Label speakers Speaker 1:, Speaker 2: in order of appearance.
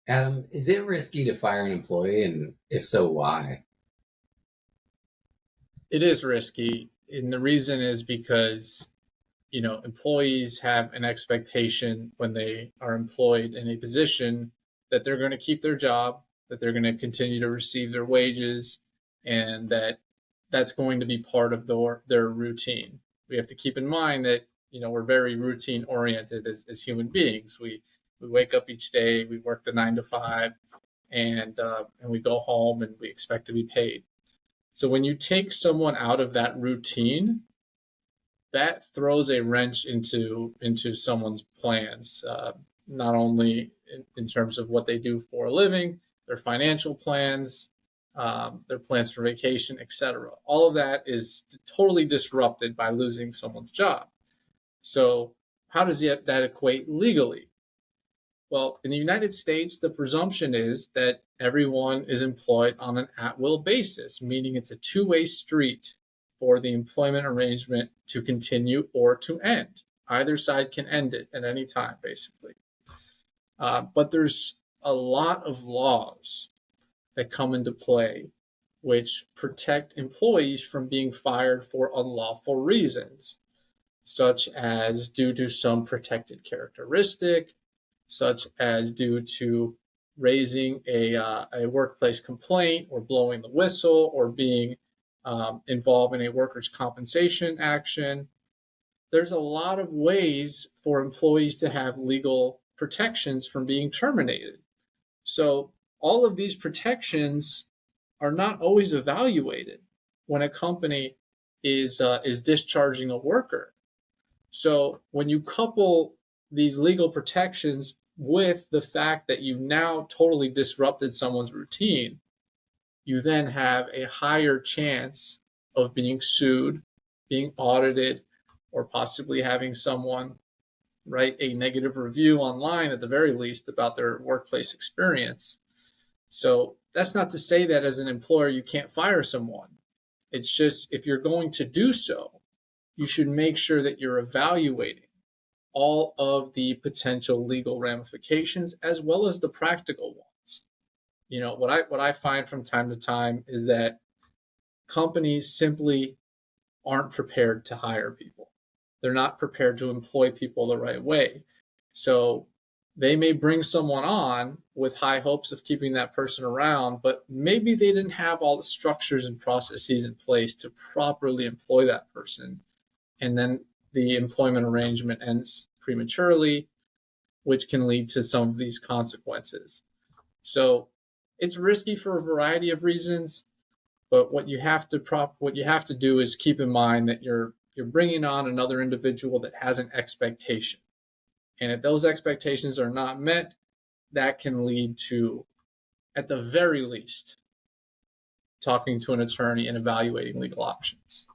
Speaker 1: Adam, is it risky to fire an employee, and if so, why?
Speaker 2: It is risky, and the reason is because employees have an expectation when they are employed in a position that they're going to keep their job, that they're going to continue to receive their wages, and that's going to be part of their routine. We have to keep in mind that we're very routine oriented as human beings. We wake up each day, we work the 9 to 5, and we go home and we expect to be paid. So when you take someone out of that routine, that throws a wrench into someone's plans, not only in terms of what they do for a living, their financial plans, their plans for vacation, etc. All of that is totally disrupted by losing someone's job. So how does that equate legally? Well, in the United States, the presumption is that everyone is employed on an at-will basis, meaning it's a two-way street for the employment arrangement to continue or to end. Either side can end it at any time, basically. But there's a lot of laws that come into play which protect employees from being fired for unlawful reasons, such as due to some protected characteristic, such as due to raising a workplace complaint or blowing the whistle or being involved in a workers' compensation action. There's a lot of ways for employees to have legal protections from being terminated. So all of these protections are not always evaluated when a company is discharging a worker. So when you couple these legal protections with the fact that you've now totally disrupted someone's routine, you then have a higher chance of being sued, being audited, or possibly having someone write a negative review online at the very least about their workplace experience. So that's not to say that as an employer you can't fire someone. It's just if you're going to do so, you should make sure that you're evaluating all of the potential legal ramifications as well as the practical ones. What I find from time to time is that companies simply aren't prepared to hire people. They're not prepared to employ people the right way. So they may bring someone on with high hopes of keeping that person around, but maybe they didn't have all the structures and processes in place to properly employ that person. And then the employment arrangement ends prematurely, which can lead to some of these consequences. So it's risky for a variety of reasons, but what you have to do is keep in mind that you're bringing on another individual that has an expectation. And if those expectations are not met, that can lead to, at the very least, talking to an attorney and evaluating legal options.